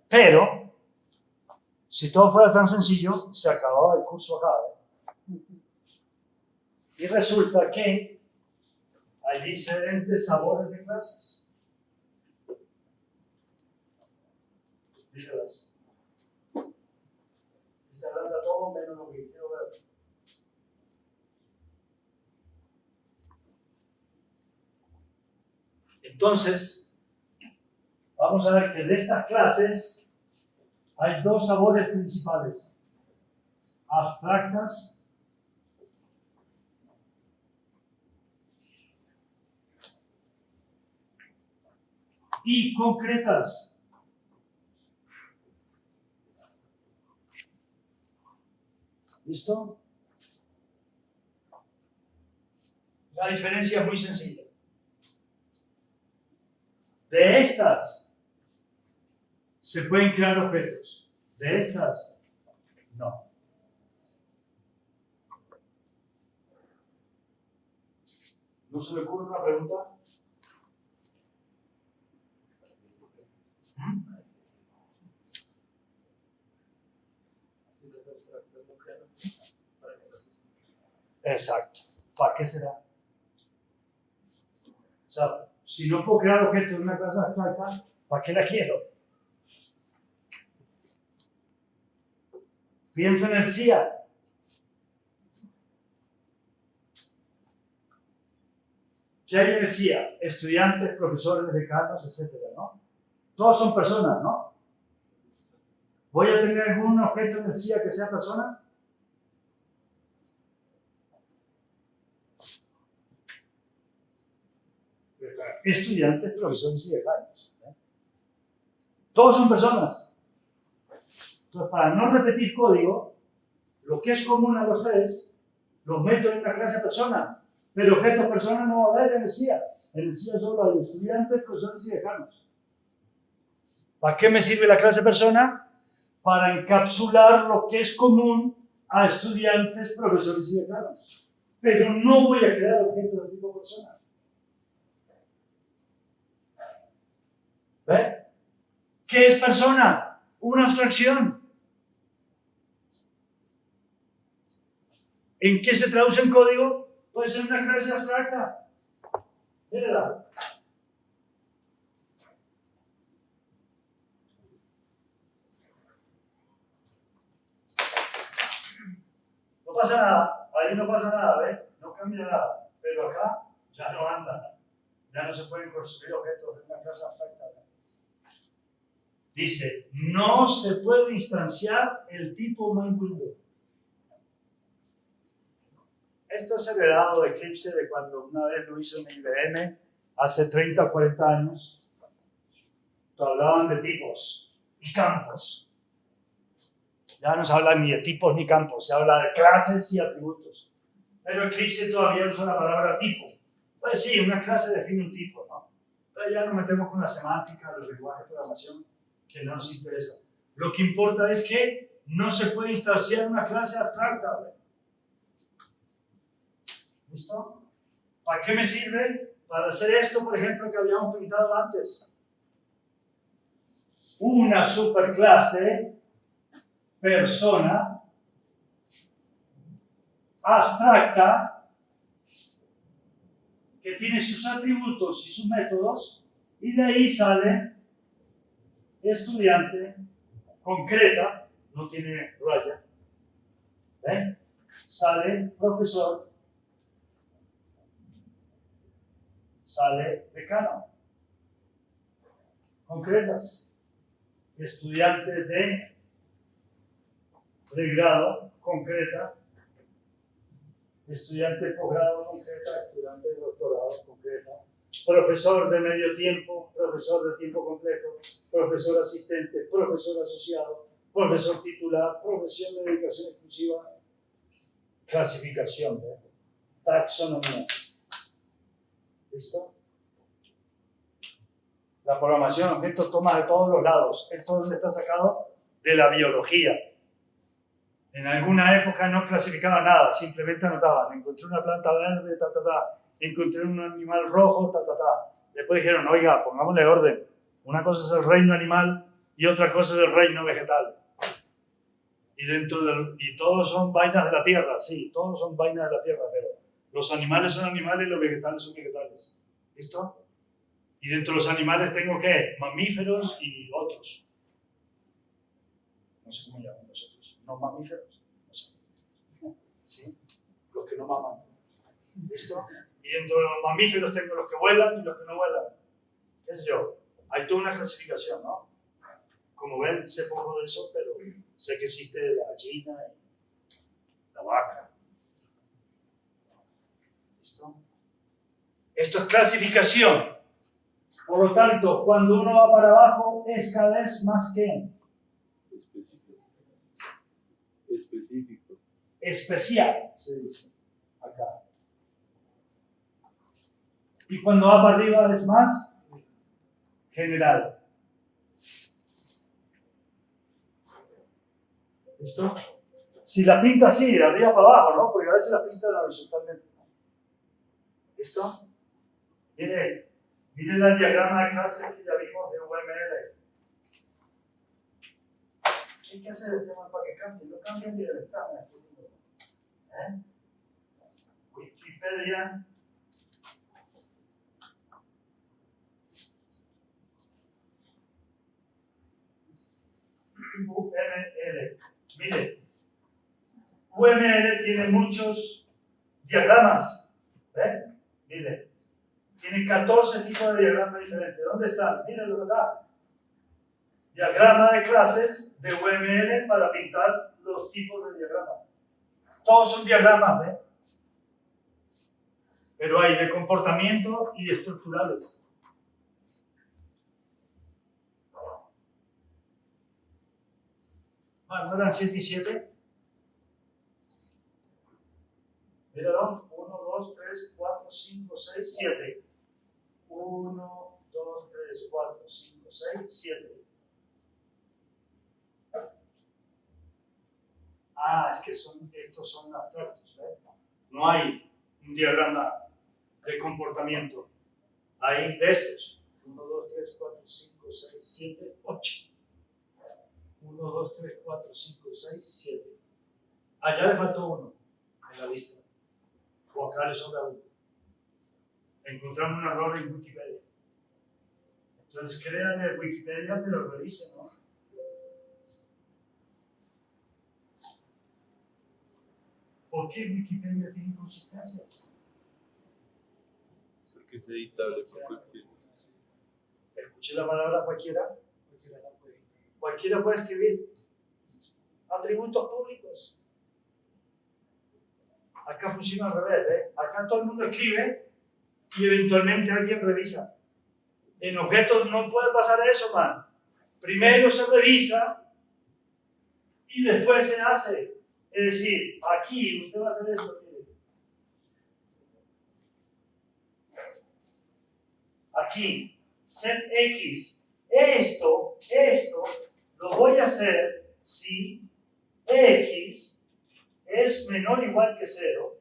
Pero, si todo fuera tan sencillo, se acababa el curso acá. Y resulta que hay diferentes sabores de clases. Míralas. Está hablando todo menos lo que quiero ver. Entonces, vamos a ver que de estas clases hay dos sabores principales. Abstractas y concretas. ¿Listo? La diferencia es muy sencilla. De estas se pueden crear objetos. De estas, no. ¿No se le ocurre una pregunta? Exacto. ¿Para qué será? O sea, si no puedo crear objetos en una clase abstracta, ¿para qué la quiero? Piensa en el CIA. ¿Qué hay en el CIA? Estudiantes, profesores, decanos, etcétera, ¿no? Todos son personas, ¿no? ¿Voy a tener algún objeto en el CIA que sea persona? Estudiantes, profesores y decanos. Todos son personas. Entonces, para no repetir código, lo que es común a los tres, los meto en una clase persona. Pero objetos personas no va a haber en el CIA. En el CIA solo hay estudiantes, profesores y decanos. ¿Para qué me sirve la clase persona? Para encapsular lo que es común a estudiantes, profesores y decanos. Pero no voy a crear objetos de tipo persona. ¿Ve? ¿Qué es persona? Una abstracción. ¿En qué se traduce en código? Puede ser una clase abstracta. Mírala. No pasa nada. Ahí no pasa nada, ¿ve? No cambia nada. Pero acá ya no anda. Ya no se pueden construir objetos de una clase abstracta. Dice, no se puede instanciar el tipo main window. Esto es heredado de Eclipse de cuando una vez lo hizo en IBM, hace 30 o 40 años. Hablaban de tipos y campos. Ya no se habla ni de tipos ni campos, se habla de clases y atributos. Pero Eclipse todavía usa la palabra tipo. Pues sí, una clase define un tipo, ¿no? Pero ya nos metemos con la semántica, los lenguajes de programación, que no nos interesa. Lo que importa es que no se puede instanciar una clase abstracta, ¿ve? ¿Listo? ¿Para qué me sirve? Para hacer esto, por ejemplo, que habíamos pintado antes. Una superclase persona abstracta que tiene sus atributos y sus métodos, y de ahí sale estudiante concreta, no tiene raya, ¿eh? Sale profesor, sale decano, concretas, estudiante de pregrado, concreta, estudiante de posgrado, concreta, estudiante de doctorado, concreta, profesor de medio tiempo, profesor de tiempo completo, profesor asistente, profesor asociado, profesor titular, profesión de dedicación exclusiva, clasificación, ¿eh? Taxonomía. ¿Listo? La programación objetos toma de todos los lados. Esto donde está sacado de la biología. En alguna época no clasificaba nada, simplemente anotaban. Encontré una planta verde, ta, ta, ta. Encontré un animal rojo, ta, ta, ta. Después dijeron, oiga, pongámosle orden. Una cosa es el reino animal y otra cosa es el reino vegetal. Y todos son vainas de la tierra, sí, todos son vainas de la tierra, pero los animales son animales y los vegetales son vegetales. ¿Listo? Y dentro de los animales tengo, ¿qué? Mamíferos y otros. No sé cómo llaman los otros. ¿No mamíferos? No sé. ¿Sí? Los que no maman. ¿Listo? Y dentro de los mamíferos tengo los que vuelan y los que no vuelan. ¿Qué sé yo? Hay toda una clasificación, ¿no? Como ven, sé poco de eso, pero sé que existe la gallina y la vaca. ¿Listo? Esto es clasificación. Por lo tanto, cuando uno va para abajo, es cada vez más que específico. especial, se dice acá. Y cuando va para arriba es más general. ¿Listo? Si la pinta así, de arriba para abajo, ¿no? Porque a veces la pinta horizontalmente. ¿Listo? Mire el diagrama de clase que ya vimos de UML. ¿Qué hay que hacer el tema para que cambie? No cambia ni de ventana. Wikipedia. UML. Mire, UML tiene muchos diagramas. ¿Ve? Mire, tiene 14 tipos de diagramas diferentes. ¿Dónde están? Miren lo que da. Diagrama de clases de UML para pintar los tipos de diagramas. Todos son diagramas, ¿ve? Pero hay de comportamiento y de estructurales. ¿No eran 7 y 7? Míralo. 1, 2, 3, 4, 5, 6, 7. 1, 2, 3, 4, 5, 6, 7. Es que estos son abstractos, ¿eh? No hay un diagrama de comportamiento. Hay de estos. 1, 2, 3, 4, 5, 6, 7, 8. 1, 2, 3, 4, 5, 6, 7. Allá le faltó uno en la lista. O acá le sobra uno. Encontramos un error en Wikipedia. Entonces crean el Wikipedia, pero revisen, ¿no? ¿Por qué Wikipedia tiene inconsistencias? Porque es editable por cualquiera. Escuché la palabra cualquiera. Cualquiera la puede. Cualquiera puede escribir. Atributos públicos. Acá funciona al revés, ¿eh? Acá todo el mundo escribe y eventualmente alguien revisa. En objetos no puede pasar eso, man. Primero se revisa y después se hace. Es decir, aquí usted va a hacer esto. Aquí, set X. Esto lo voy a hacer si X es menor o igual que 0,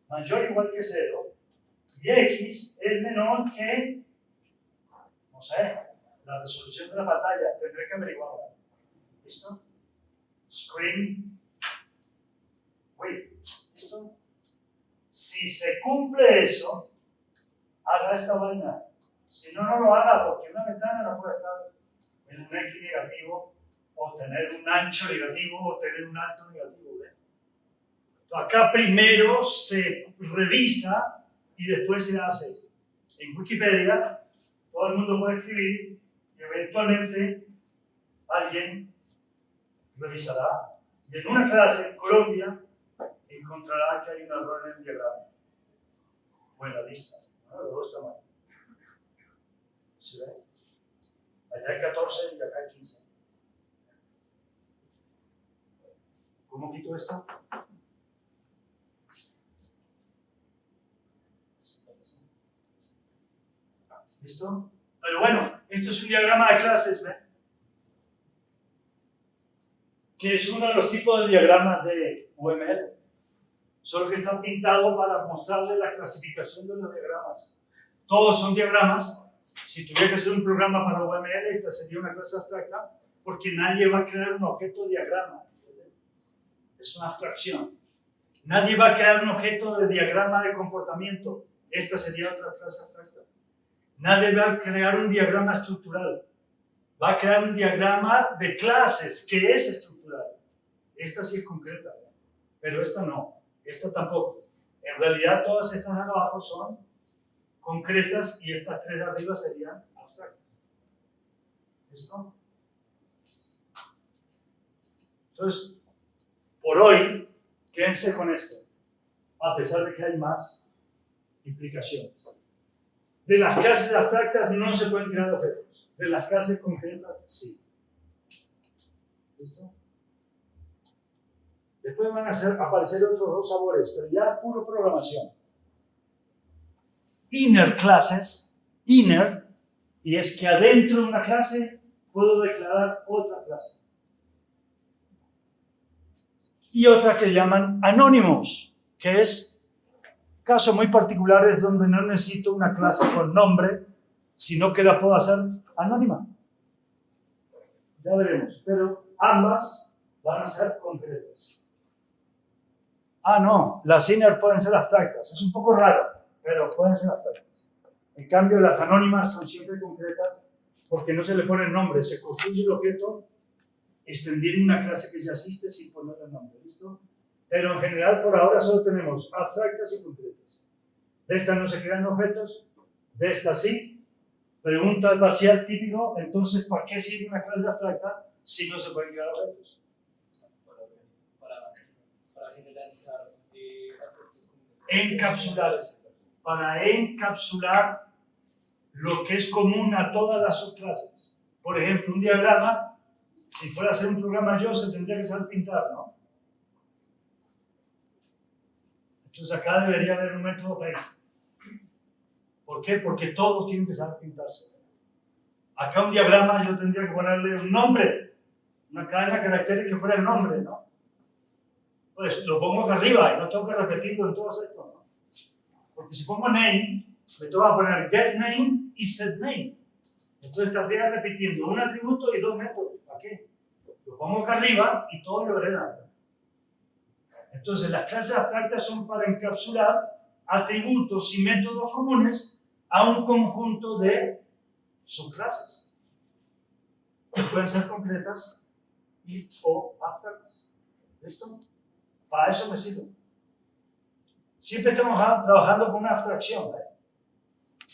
mayor o igual que 0, y X es menor que, no sé, la resolución de la pantalla. Tendré que averiguarla. ¿Listo? Screen width. ¿Listo? Si se cumple eso, haga esta vaina. Si no, no lo haga, porque una ventana no puede estar en un X negativo, o tener un ancho negativo, o tener un alto negativo. ¿Ve? Acá primero se revisa y después se hace. En Wikipedia, todo el mundo puede escribir y eventualmente alguien revisará. Y en una clase en Colombia encontrará que hay un error en el diagrama o en la lista, ¿no? Los dos tamaños. ¿Se ve? Allá hay 14 y acá hay 15. ¿Cómo quito esto? ¿Listo? Pero bueno, esto es un diagrama de clases, ¿ven? Que es uno de los tipos de diagramas de UML. Solo que está pintado para mostrarle la clasificación de los diagramas. Todos son diagramas. Si tuviera que hacer un programa para UML, esta sería una clase abstracta, porque nadie va a crear un objeto diagrama. Es una abstracción. Nadie va a crear un objeto de diagrama de comportamiento. Esta sería otra clase abstracta. Nadie va a crear un diagrama estructural. Va a crear un diagrama de clases que es estructural. Esta sí es concreta, pero esta no. Esta tampoco. En realidad todas estas de abajo son concretas y estas tres de arriba serían abstractas. ¿Listo? Entonces, por hoy, quédense con esto, a pesar de que hay más implicaciones. De las clases abstractas no se pueden crear objetos. De las clases concretas, sí. ¿Listo? Después van a aparecer otros dos sabores, pero ya puro programación. Inner classes, inner, y es que adentro de una clase puedo declarar otra clase. Y otra que llaman anónimos, que es casos muy particulares donde no necesito una clase con nombre, sino que la puedo hacer anónima. Ya veremos, pero ambas van a ser concretas. Ah, no, las inner pueden ser abstractas. Es un poco raro, pero pueden ser abstractas. En cambio, las anónimas son siempre concretas porque no se le pone nombre. Se construye el objeto extendiendo una clase que ya existe sin ponerle nombre. ¿Listo? Pero en general, por ahora, solo tenemos abstractas y concretas. De estas no se crean objetos, de estas sí. Pregunta parcial típico, entonces, ¿para qué sirve una clase abstracta si no se pueden crear objetos? Para generalizar efectos. Encapsular, para encapsular lo que es común a todas las subclases. Por ejemplo, un diagrama, si fuera a hacer un programa yo, se tendría que saber pintar, ¿no? Entonces acá debería haber un método para... ¿Por qué? Porque todos tienen que saber pintarse. Acá un diagrama yo tendría que ponerle un nombre, una cadena caracteres que fuera el nombre, ¿no? Pues lo pongo acá arriba y no tengo que repetirlo en todos estos, ¿no? Porque si pongo name, me toca poner get name y set name. Entonces estaría repitiendo un atributo y dos métodos. ¿Para qué? Lo pongo acá arriba y todo lo hereda. Entonces las clases abstractas son para encapsular atributos y métodos comunes a un conjunto de subclases que pueden ser concretas y o abstractas. ¿Listo? Para eso me sirve. Siempre estamos trabajando con una abstracción,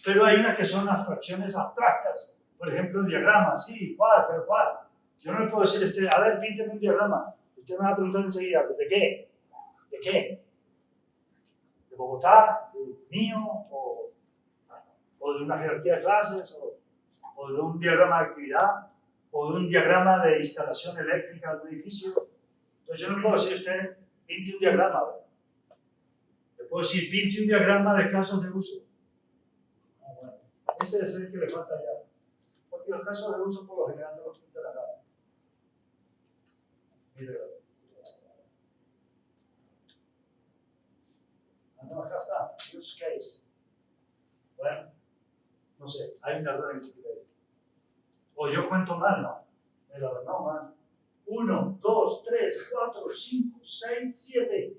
pero hay unas que son abstracciones abstractas. Por ejemplo, diagramas, sí, ¿cuál? Pero ¿cuál? Yo no le puedo decir, a ver, pínteme un diagrama. Usted me va a preguntar enseguida, ¿de qué? ¿De qué? ¿De Bogotá? ¿De mío? ¿O de una jerarquía de clases? ¿O de un diagrama de actividad? ¿O de un diagrama de instalación eléctrica de un edificio? Entonces yo no puedo decir a usted, pinte un diagrama. Le puedo decir, pinte un diagrama de casos de uso. Bueno, ese es el que le falta ya. Porque los casos de uso por lo general no los pinta la cara. Mire, no, acá está, use case. Bueno, no sé, hay un error en Wikipedia. O yo cuento mal, ¿no? Pero no, mal. 1, 2, 3, 4, 5, 6, 7.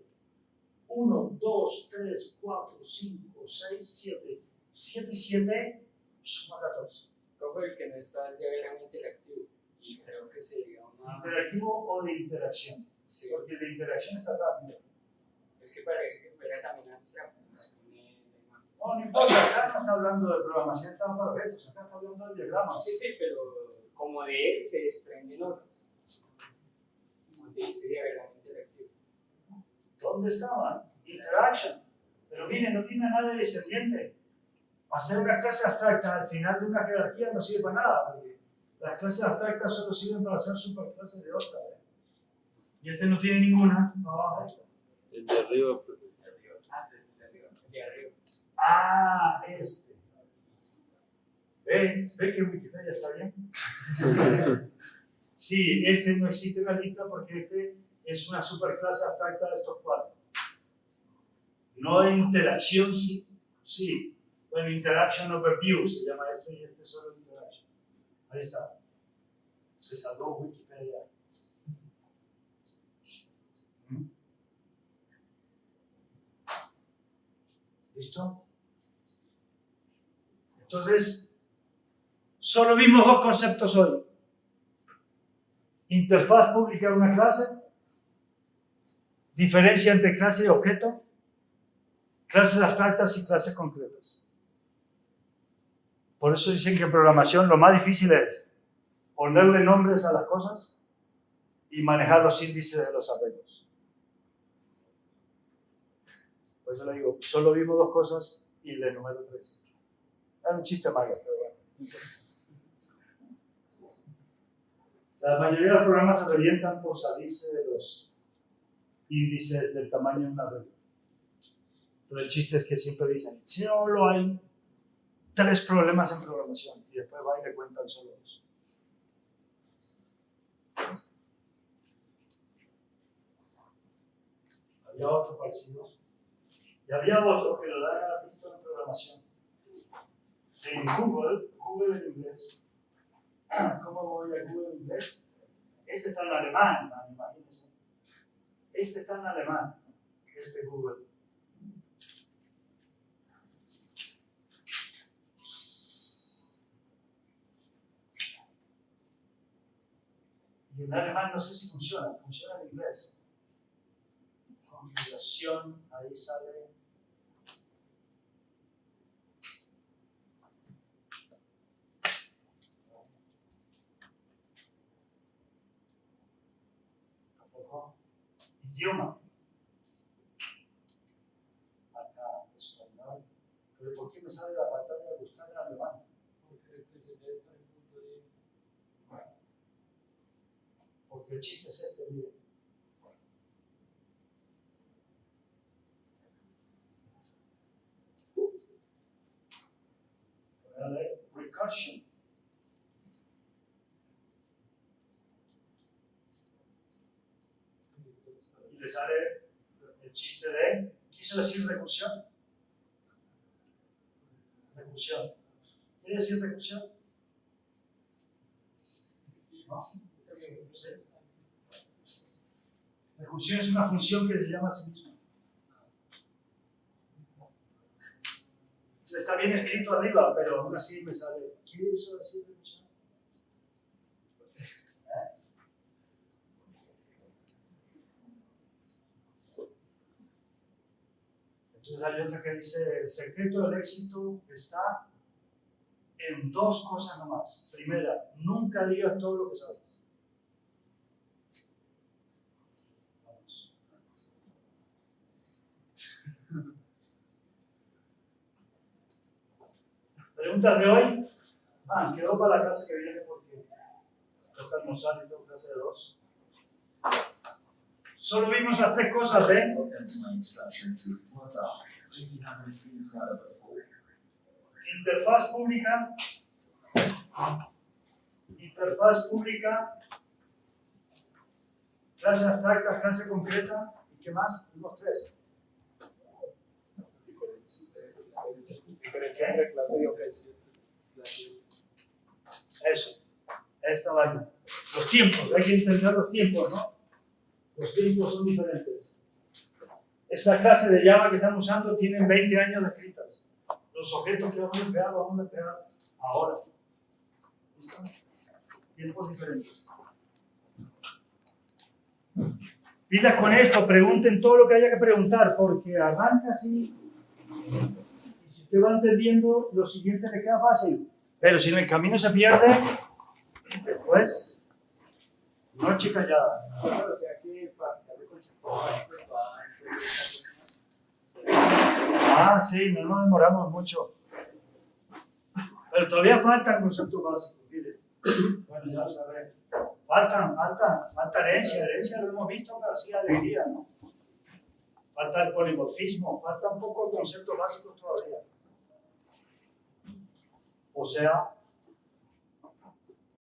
1, 2, 3, 4, 5, 6, 7. 7 y 7 suma 14. Profe, el que no está es diagrama interactivo. Y creo que sería una... ¿Interactivo o de interacción? Sí. Porque de interacción está acá. Es que parece que fuera también abstracto. No, no importa, acá no está hablando de programación, estamos para objetos, acá está hablando de diagramas. Sí, sí, pero como de él se desprenden otros. Donde dice diagrama interactivo. ¿Dónde estaban? Interaction. Pero miren, no tiene nada de descendiente. Hacer una clase abstracta al final de una jerarquía no sirve para nada, porque las clases abstractas solo sirven para hacer superclases de otra. Y este no tiene ninguna. No, El de arriba, De arriba. Ah, este. ¿Ve que Wikipedia está bien? Sí, este no existe en la lista porque este es una superclase abstracta de estos cuatro. No de interacción, sí. Bueno, interaction overview se llama este y este solo interaction. Ahí está. Se salvó Wikipedia. ¿Listo? Entonces, solo vimos dos conceptos hoy. Interfaz pública de una clase, diferencia entre clase y objeto, clases abstractas y clases concretas. Por eso dicen que en programación lo más difícil es ponerle nombres a las cosas y manejar los índices de los arreglos. Por eso le digo, solo vimos dos cosas y le número 3. Era un chiste malo, pero bueno. La mayoría de los programas se revientan por salirse de los índices del tamaño de una regla. Pero el chiste es que siempre dicen, solo hay 3 problemas en programación, y después va y le cuentan solo 2. Había otro parecido. Y había otro que lo da visto en programación. En Google en inglés. ¿Cómo voy a Google en inglés? Este está en alemán, imagínense. Este está en alemán, este Google. Y en alemán no sé si funciona en inglés. Configuración, ahí sale. Tampoco. Idioma. Acá, español. Pero ¿por qué me sale la pantalla de buscar en alemán? Porque se está en el punto de... Porque el chiste es este, miren. Recursion. Y le sale el chiste de, ¿quiso decir recursión? Recursión. ¿Quiere decir recursión? ¿No? Sí. Recursión es una función que se llama a sí misma. Está bien escrito arriba, pero aún así me sale. ¿Qué quiso decir recursión? Entonces hay otra que dice, el secreto del éxito está en 2 cosas nomás. Primera, nunca digas todo lo que sabes. Vamos. ¿Preguntas de hoy? Quedó para la clase que viene porque toca almorzar y tengo clase de 2. Solo vimos las 3 cosas, ¿ven? Welcome to my introduction to Flutter. If you haven't seen Flutter before, Interfaz pública, clase abstracta, clase concreta, ¿y qué más? Vimos 3. Eso, esta vaina. Los tiempos, hay que entender los tiempos, ¿no? Los tiempos son diferentes. Esa clase de Java que están usando tienen 20 años de escritas. Los objetos que vamos a emplear ahora. ¿Listo? Tiempos diferentes. Pilas con esto, pregunten todo lo que haya que preguntar, porque arranca así. Y si usted va entendiendo, lo siguiente le queda fácil. Pero si en el camino se pierde, después, noche callada. O sea que para el concepto básico Sí, no nos demoramos mucho. Pero todavía faltan conceptos básicos, mire. Bueno, ya sabré. Falta herencia lo hemos visto, pero así alegría, ¿no? Falta el polimorfismo, falta un poco de conceptos básicos todavía. O sea,